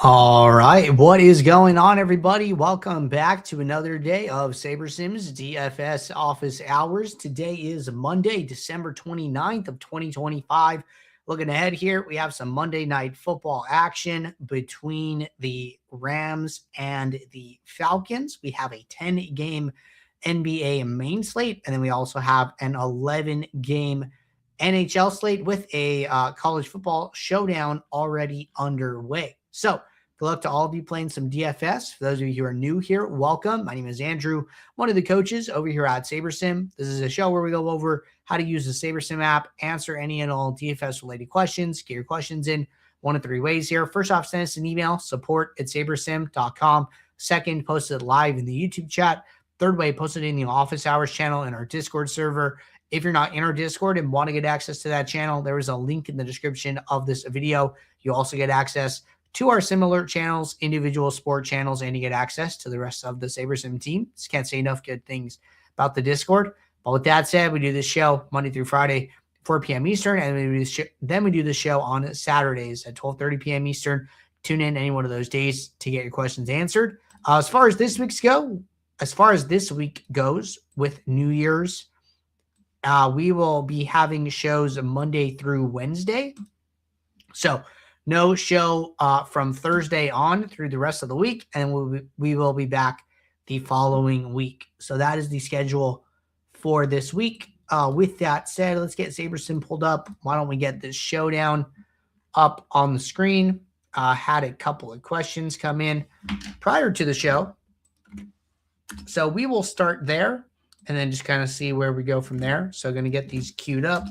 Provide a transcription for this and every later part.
All right, what is going on, everybody? Welcome back to another day of SaberSim's DFS office hours. Today is Monday, December 29th of 2025. Looking ahead here, we have some Monday night football action between the Rams and the Falcons. We have a 10-game NBA main slate, and then we also have an 11-game NHL slate with a college football showdown already underway. So, good luck to all of you playing some DFS. For those of you who are new here, welcome. My name is Andrew, one of the coaches over here at SaberSim. This is a show where we go over how to use the SaberSim app, answer any and all DFS-related questions, get your questions in one of three ways here. First off, send us an email, support@sabersim.com. Second, post it live in the YouTube chat. Third way, post it in the office hours channel in our Discord server. If you're not in our Discord and want to get access to that channel, there is a link in the description of this video. You also get access to our similar channels, individual sport channels, and you get access to the rest of the SaberSim team. Just can't say enough good things about the Discord. But with that said, we do this show Monday through Friday, 4 p.m. Eastern, and then we do the show on Saturdays at 12:30 p.m. Eastern. Tune in any one of those days to get your questions answered. As far as this week goes with New Year's, we will be having shows Monday through Wednesday. So no show from Thursday on through the rest of the week, and we will be back the following week. So that is the schedule for this week. With that said, let's get SaberSim pulled up. Why don't we get this showdown up on the screen? Had a couple of questions come in prior to the show. So we will start there and then just kind of see where we go from there. So going to get these queued up.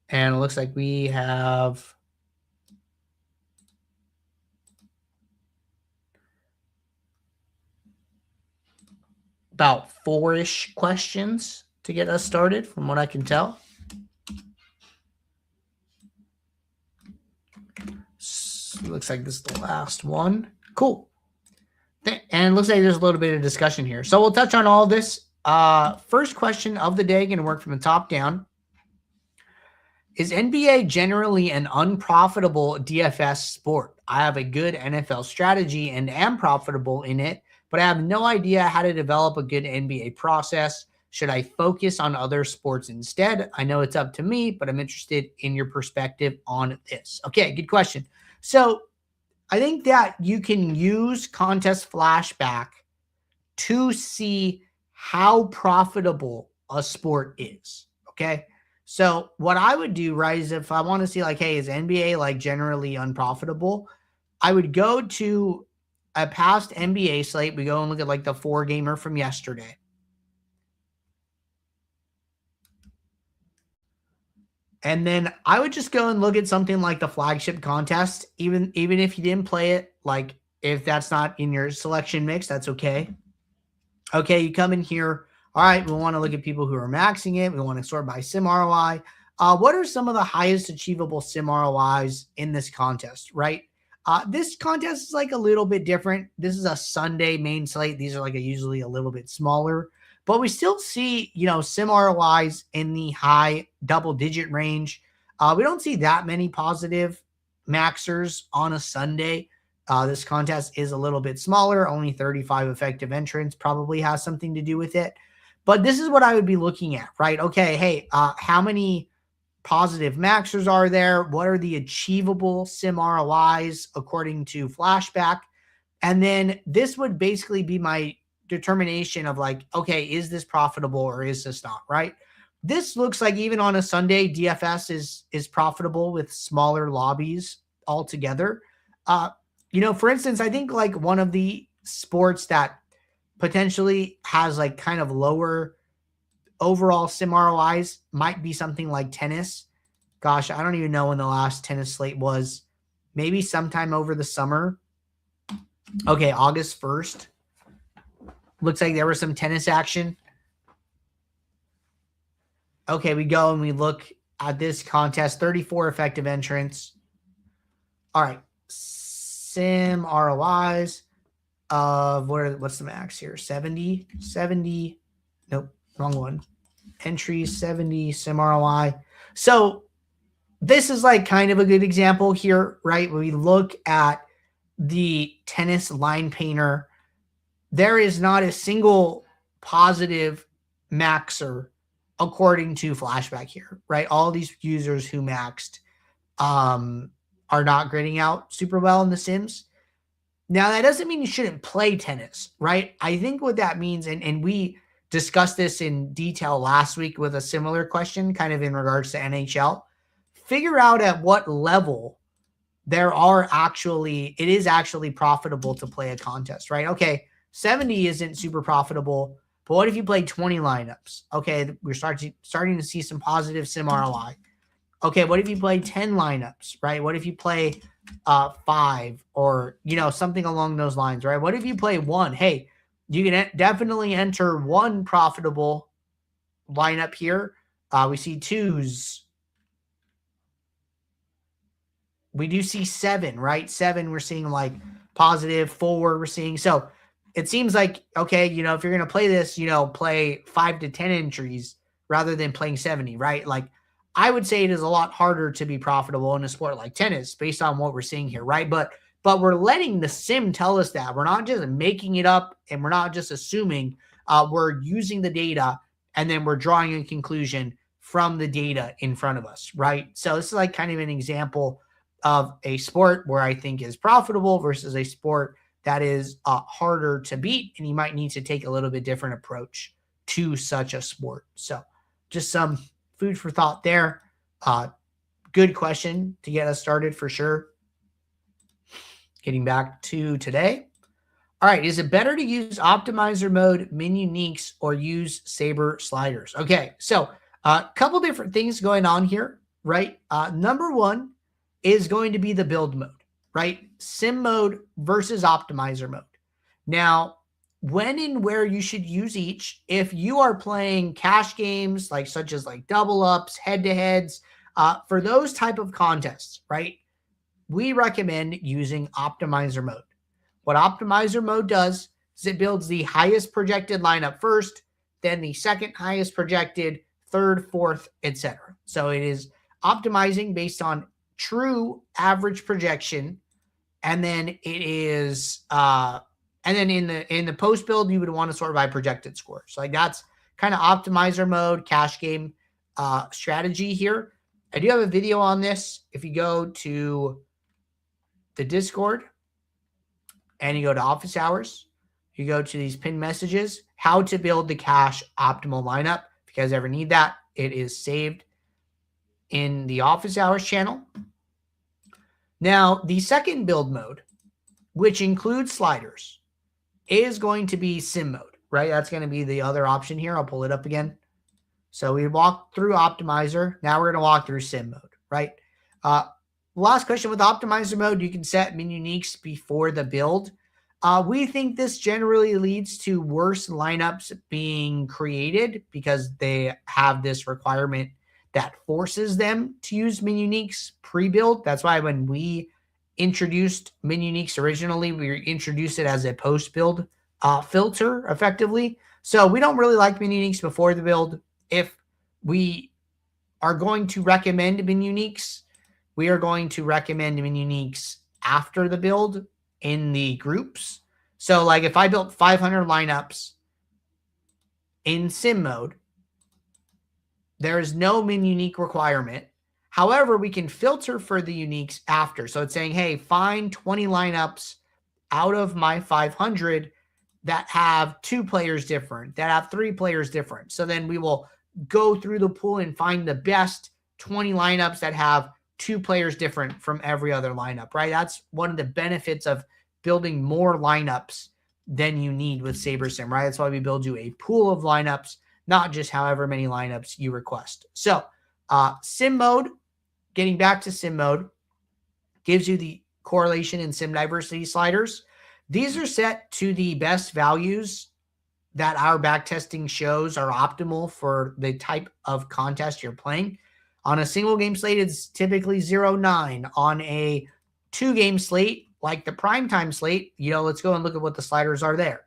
And it looks like we have about 4-ish questions to get us started from what I can tell. So looks like this is the last one. Cool. And it looks like there's a little bit of discussion here. So we'll touch on all of this. First question of the day, going to work from the top down. Is NBA generally an unprofitable DFS sport? I have a good NFL strategy and am profitable in it, but I have no idea how to develop a good NBA process. Should I focus on other sports instead? I know it's up to me, but I'm interested in your perspective on this. Okay, good question. So I think that you can use contest flashback to see how profitable a sport is. Okay. So what I would do, right, is if I want to see like, hey, is NBA like generally unprofitable? I would go to a past NBA slate. We go and look at like the 4-gamer from yesterday. And then I would just go and look at something like the flagship contest, even if you didn't play it, like if that's not in your selection mix, that's okay. Okay, you come in here. All right, we want to look at people who are maxing it. We want to sort by sim ROI. What are some of the highest achievable sim ROIs in this contest, right? This contest is like a little bit different. This is a Sunday main slate. These are like usually a little bit smaller. But we still see, sim ROIs in the high double-digit range. We don't see that many positive maxers on a Sunday. This contest is a little bit smaller. Only 35 effective entrants, probably has something to do with it. But this is what I would be looking at, right? Okay, hey, how many positive maxers are there? What are the achievable sim ROIs according to flashback? And then this would basically be my determination of like, okay, is this profitable or is this not, right? This looks like even on a Sunday, DFS is profitable with smaller lobbies altogether. For instance, I think like one of the sports that potentially has like kind of lower overall sim ROIs might be something like tennis. Gosh, I don't even know when the last tennis slate was. Maybe sometime over the summer. Okay, August 1st. Looks like there was some tennis action. Okay, we go and we look at this contest. 34 effective entrants. All right. Sim ROIs of what's the max here? 70. Nope, wrong one. Entries, 70, sim ROI. So this is like kind of a good example here, right? When we look at the tennis line painter, there is not a single positive maxer according to flashback here, right? All these users who maxed are not grading out super well in the Sims. Now, that doesn't mean you shouldn't play tennis, right? I think what that means, and we discussed this in detail last week with a similar question, kind of in regards to NHL. Figure out at what level it is actually profitable to play a contest, right? Okay, 70 isn't super profitable, but what if you play 20 lineups? Okay, we're starting to see some positive sim ROI. Okay, what if you play 10 lineups, right? What if you play 5 or, something along those lines, right? What if you play 1? Hey, you can definitely enter 1 profitable lineup here. We see 2s. We do see 7, right? 7, we're seeing like positive. 4, we're seeing. So it seems like, okay, if you're going to play this, play 5 to 10 entries rather than playing 70, right? Like, I would say it is a lot harder to be profitable in a sport like tennis based on what we're seeing here, right? But we're letting the sim tell us that. We're not just making it up and we're not just assuming. We're using the data and then we're drawing a conclusion from the data in front of us, right? So this is like kind of an example of a sport where I think is profitable versus a sport that is harder to beat, and you might need to take a little bit different approach to such a sport. So just some food for thought there. Good question to get us started for sure. Getting back to today. All right, is it better to use optimizer mode, min uniques, or use saber sliders? Okay, so a couple different things going on here, right? Number one is going to be the build mode, right? Sim mode versus optimizer mode. Now, when and where you should use each, if you are playing cash games such as double ups, head-to-heads, for those type of contests, right? We recommend using optimizer mode. What optimizer mode does is it builds the highest projected lineup first, then the second highest projected, third, fourth, etc. So it is optimizing based on true average projection, and then it is and then in the post build you would want to sort by projected score. So that's kind of optimizer mode cash game strategy here. I do have a video on this. If you go to the Discord and you go to office hours, you go to these pinned messages, how to build the cash optimal lineup. If you guys ever need that, it is saved in the office hours channel. Now, the second build mode, which includes sliders, is going to be sim mode, right? That's going to be the other option here. I'll pull it up again. So we walked through optimizer. Now we're going to walk through sim mode, right? Last question with optimizer mode, you can set min uniques before the build. We think this generally leads to worse lineups being created because they have this requirement that forces them to use min uniques pre-build. That's why when we introduced min uniques originally, we introduced it as a post-build filter effectively. So we don't really like min uniques before the build. If we are going to recommend min uniques, we are going to recommend min uniques after the build in the groups. So if I built 500 lineups in sim mode, there is no min unique requirement. However, we can filter for the uniques after. So it's saying, hey, find 20 lineups out of my 500 that have 2 players different, that have 3 players different. So then we will go through the pool and find the best 20 lineups that have 2 players different from every other lineup, right? That's one of the benefits of building more lineups than you need with SaberSim, right? That's why we build you a pool of lineups, not just however many lineups you request. So sim mode, getting back to sim mode, gives you the correlation and sim diversity sliders. These are set to the best values that our backtesting shows are optimal for the type of contest you're playing. On a single game slate, it's typically 0-9. On a 2-game slate, like the primetime slate, let's go and look at what the sliders are there.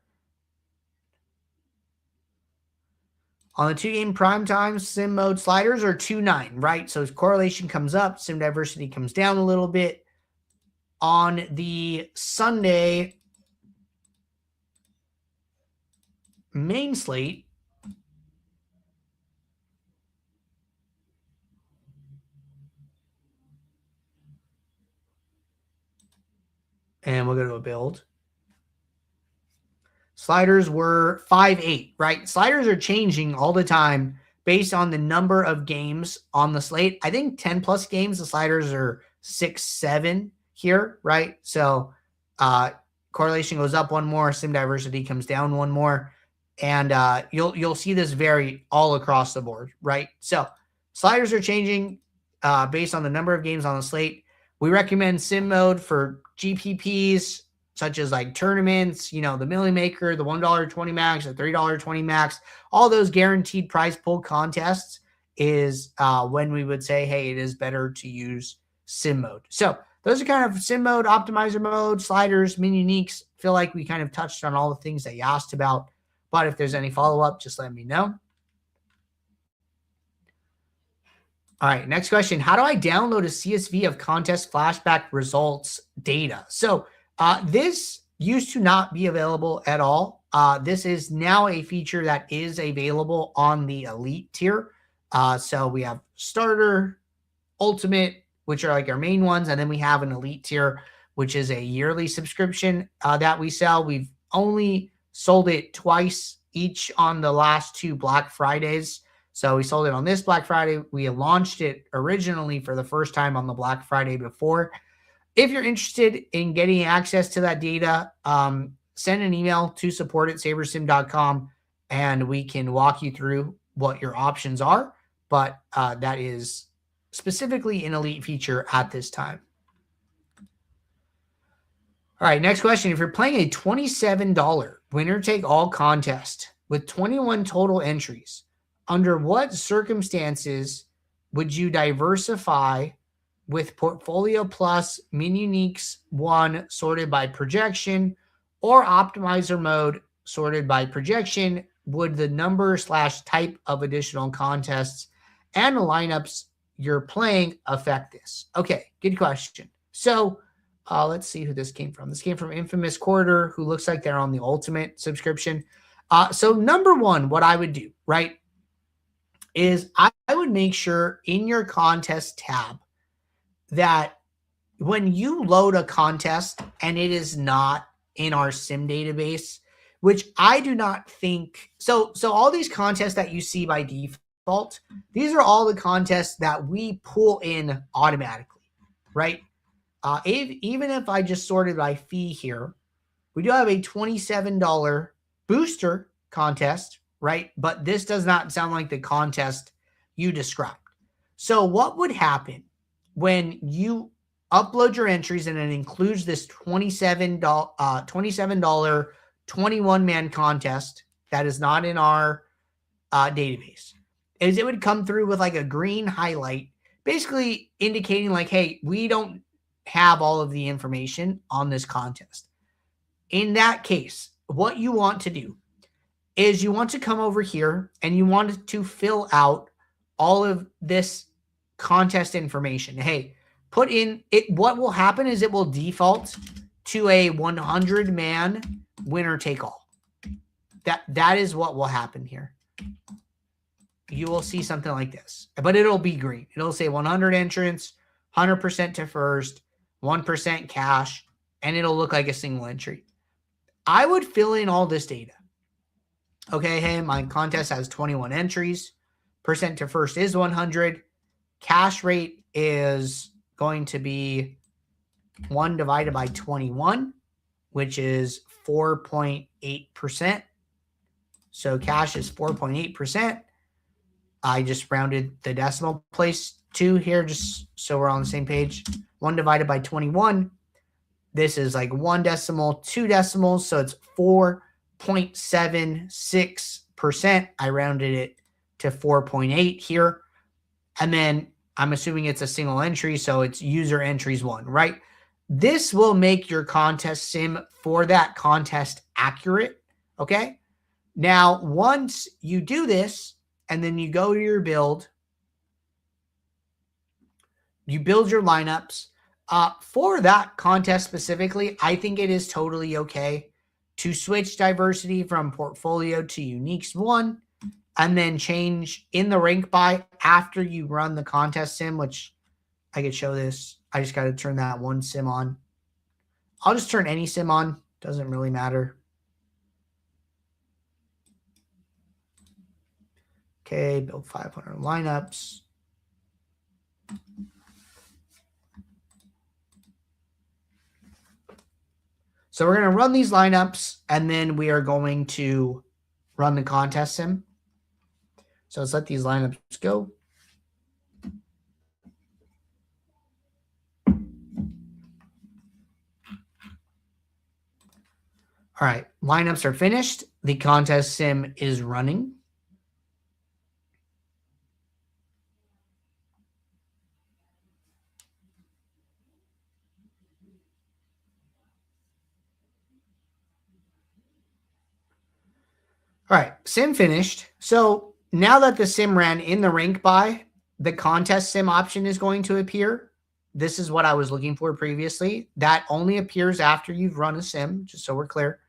On the 2-game primetime, sim mode sliders are 2-9, right? So correlation comes up, sim diversity comes down a little bit. on the Sunday main slate, and we'll go to a build. Sliders were 5-8, right? Sliders are changing all the time based on the number of games on the slate. I think 10 plus games, the sliders are 6-7 here, right? So correlation goes up one more, sim diversity comes down one more, and you'll see this vary all across the board, right? So sliders are changing based on the number of games on the slate. We recommend sim mode for GPPs, such as like tournaments, you know, the Millie Maker, the $1.20 max, the $3.20 max, all those guaranteed prize pool contests is when we would say, hey, it is better to use sim mode. So those are kind of sim mode, optimizer mode, sliders, min uniques. Feel like we kind of touched on all the things that you asked about, but if there's any follow-up, just let me know. All right, next question. How do I download a CSV of contest flashback results data? So this used to not be available at all. This is now a feature that is available on the elite tier. So we have starter, ultimate, which are like our main ones. And then we have an elite tier, which is a yearly subscription that we sell. We've only sold it twice, each on the last 2 Black Fridays. So we sold it on this Black Friday. We launched it originally for the first time on the Black Friday before. If you're interested in getting access to that data, send an email to support@sabersim.com and we can walk you through what your options are. But that is specifically an elite feature at this time. All right, next question. If you're playing a $27 winner-take-all contest with 21 total entries, under what circumstances would you diversify with Portfolio Plus, Min Uniques 1 sorted by projection, or Optimizer mode sorted by projection? Would the number/type of additional contests and the lineups you're playing affect this? Okay, good question. So let's see who this came from. This came from Infamous Quarter, who looks like they're on the Ultimate subscription. So number one, what I would do, right, is I would make sure in your contest tab that when you load a contest and it is not in our sim database, which I do not think, so all these contests that you see by default, these are all the contests that we pull in automatically, right? Even if I just sorted by fee here, we do have a $27 booster contest, right? But this does not sound like the contest you described. So what would happen when you upload your entries and it includes this $27 21-man contest that is not in our database, is it would come through with like a green highlight, basically indicating like, hey, we don't have all of the information on this contest. In that case, what you want to do is you want to come over here and you want to fill out all of this contest information. Hey, put in it. What will happen is it will default to a 100-man winner take all. That is what will happen here. You will see something like this, but it'll be green. It'll say 100 entrants, 100% to first, 1% cash, and it'll look like a single entry. I would fill in all this data. Okay, hey, my contest has 21 entries. Percent to first is 100. Cash rate is going to be 1 divided by 21, which is 4.8%. So cash is 4.8%. I just rounded the decimal place 2 here just so we're on the same page. 1 divided by 21. This is like 1 decimal, 2 decimals. So it's 4.76%. I rounded it to 4.8 here. And then I'm assuming it's a single entry. So it's user entries 1, right? This will make your contest sim for that contest accurate. Okay. Now, once you do this and then you go to your build, you build your lineups. For that contest specifically, I think it is totally okay to switch diversity from portfolio to uniques 1 and then change in the rank by after you run the contest sim, which I could show this. I just got to turn that one sim on. I'll just turn any sim on. Doesn't really matter. Okay, build 500 lineups. So we're going to run these lineups, and then we are going to run the contest sim. So let's let these lineups go. All right, lineups are finished. The contest sim is running. All right, sim finished. So now that the sim ran in the rank by, the contest sim option is going to appear. This is what I was looking for previously. That only appears after you've run a sim, just so we're clear.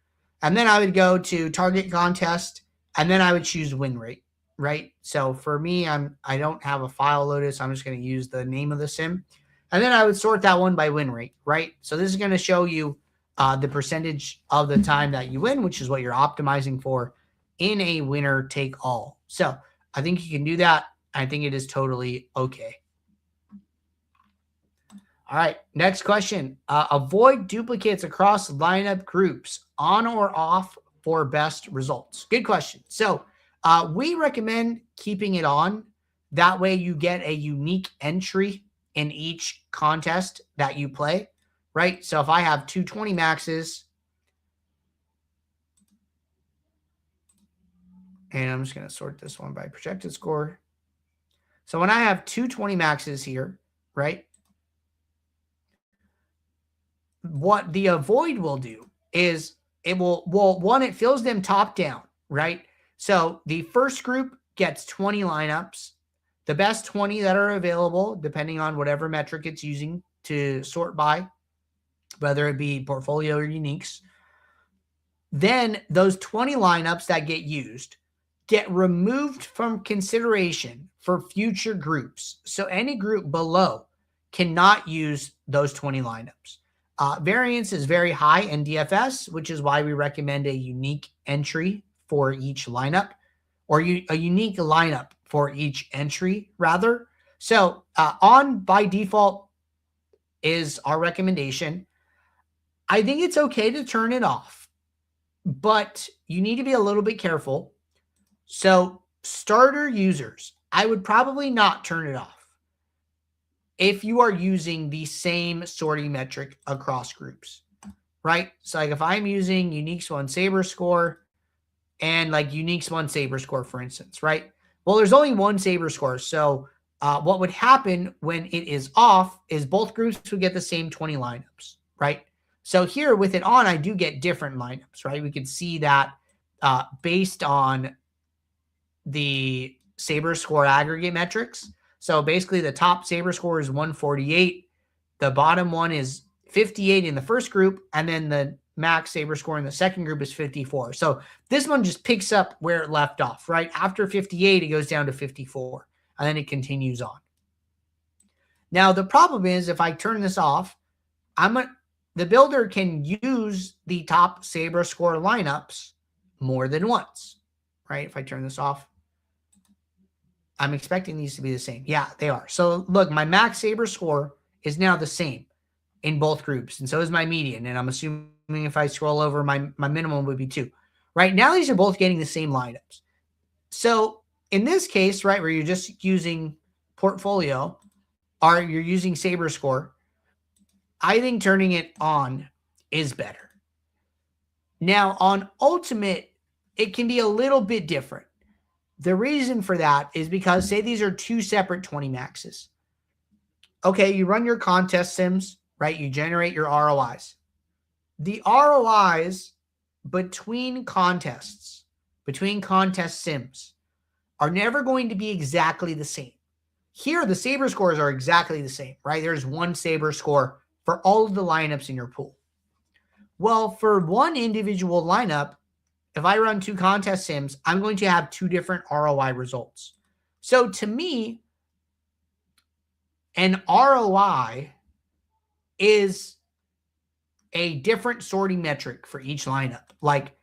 And then I would go to target contest, and then I would choose win rate, right? So for me, I don't have a file loaded, so I'm just going to use the name of the sim. And then I would sort that one by win rate, right? So this is going to show you the percentage of the time that you win, which is what you're optimizing for in a winner take all. So I think you can do that. I think it is totally okay. All right, next question. Avoid duplicates across lineup groups, on or off for best results. Good question. So we recommend keeping it on. That way you get a unique entry in each contest that you play, right? So if I have 220 maxes, and I'm just going to sort this one by projected score. So when I have 220 maxes here, right, what the avoid will do is it will, one, it fills them top down, right? So the first group gets 20 lineups, the best 20 that are available, depending on whatever metric it's using to sort by, whether it be portfolio or uniques. Then those 20 lineups that get used get removed from consideration for future groups. So any group below cannot use those 20 lineups. Variance is very high in DFS, which is why we recommend a unique entry for each lineup, or a unique lineup for each entry, rather. So on by default is our recommendation. I think it's okay to turn it off, but you need to be a little bit careful. So starter users, I would probably not turn it off if you are using the same sorting metric across groups, right? So like if I'm using Uniques 1 Saber score and like Uniques 1 Saber score, for instance, right? Well, there's only one Saber score. So what would happen when it is off is both groups would get the same 20 lineups, right? So here with it on, I do get different lineups, right? We could see that based on the Saber score aggregate metrics. So basically the top Saber score is 148. The bottom one is 58 in the first group. And then the max Saber score in the second group is 54. So this one just picks up where it left off, right? After 58, it goes down to 54. And then it continues on. Now, the problem is if I turn this off, the builder can use the top Saber score lineups more than once, right? If I turn this off, I'm expecting these to be the same. Yeah, they are. So look, my max Saber score is now the same in both groups. And so is my median. And I'm assuming if I scroll over, my minimum would be 2. Right now, these are both getting the same lineups. So in this case, right, where you're just using portfolio or you're using Saber score, I think turning it on is better. Now on ultimate, it can be a little bit different. The reason for that is because say these are 2 separate 20 maxes. Okay, you run your contest sims, right? You generate your ROIs. The ROIs between contests, between contest sims, are never going to be exactly the same. Here, the Saber scores are exactly the same, right? There's one Saber score for all of the lineups in your pool. Well, for one individual lineup, if I run 2 contest sims, I'm going to have 2 different ROI results. So to me, an ROI is a different sorting metric for each lineup. Like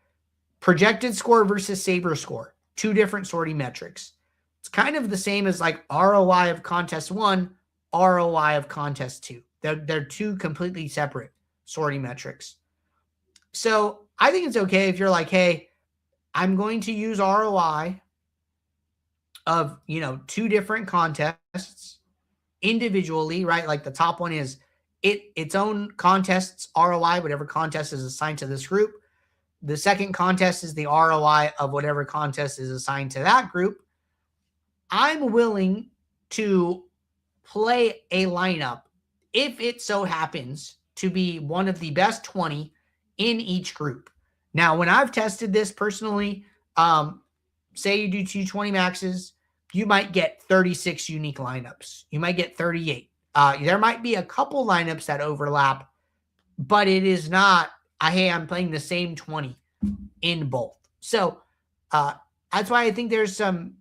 projected score versus saber score, 2 different sorting metrics. It's kind of the same as like ROI of contest 1, ROI of contest 2. They're 2 completely separate sorting metrics. So I think it's okay if you're like, hey, I'm going to use ROI of, 2 different contests individually, right? Like the top one is its own contest's ROI, whatever contest is assigned to this group. The second contest is the ROI of whatever contest is assigned to that group. I'm willing to play a lineup if it so happens to be one of the best 20 in each group. Now, when I've tested this personally, say you do 220 maxes, you might get 36 unique lineups. You might get 38. There might be a couple lineups that overlap, but it is not, hey, I'm playing the same 20 in both. So that's why I think there's some,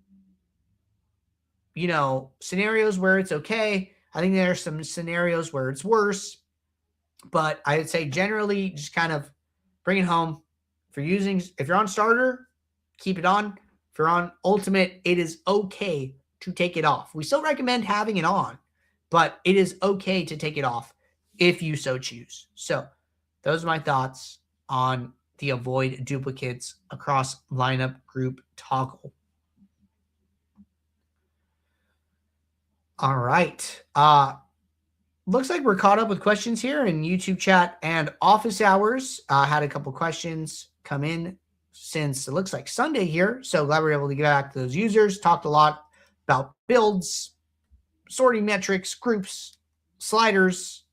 scenarios where it's okay. I think there's some scenarios where it's worse. But I would say generally just kind of bring it home. If you're on starter, keep it on. If you're on ultimate, it is okay to take it off. We still recommend having it on, but it is okay to take it off if you so choose. So those are my thoughts on the avoid duplicates across lineup group toggle. All right. Looks like we're caught up with questions here in YouTube chat and office hours. Had a couple questions come in since it looks like Sunday here. So glad we were able to get back to those users. Talked a lot about builds, sorting metrics, groups, sliders,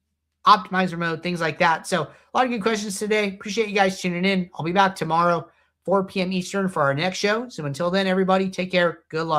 optimizer mode, things like that. So a lot of good questions today. Appreciate you guys tuning in. I'll be back tomorrow, 4 p.m. Eastern for our next show. So until then, everybody, take care. Good luck.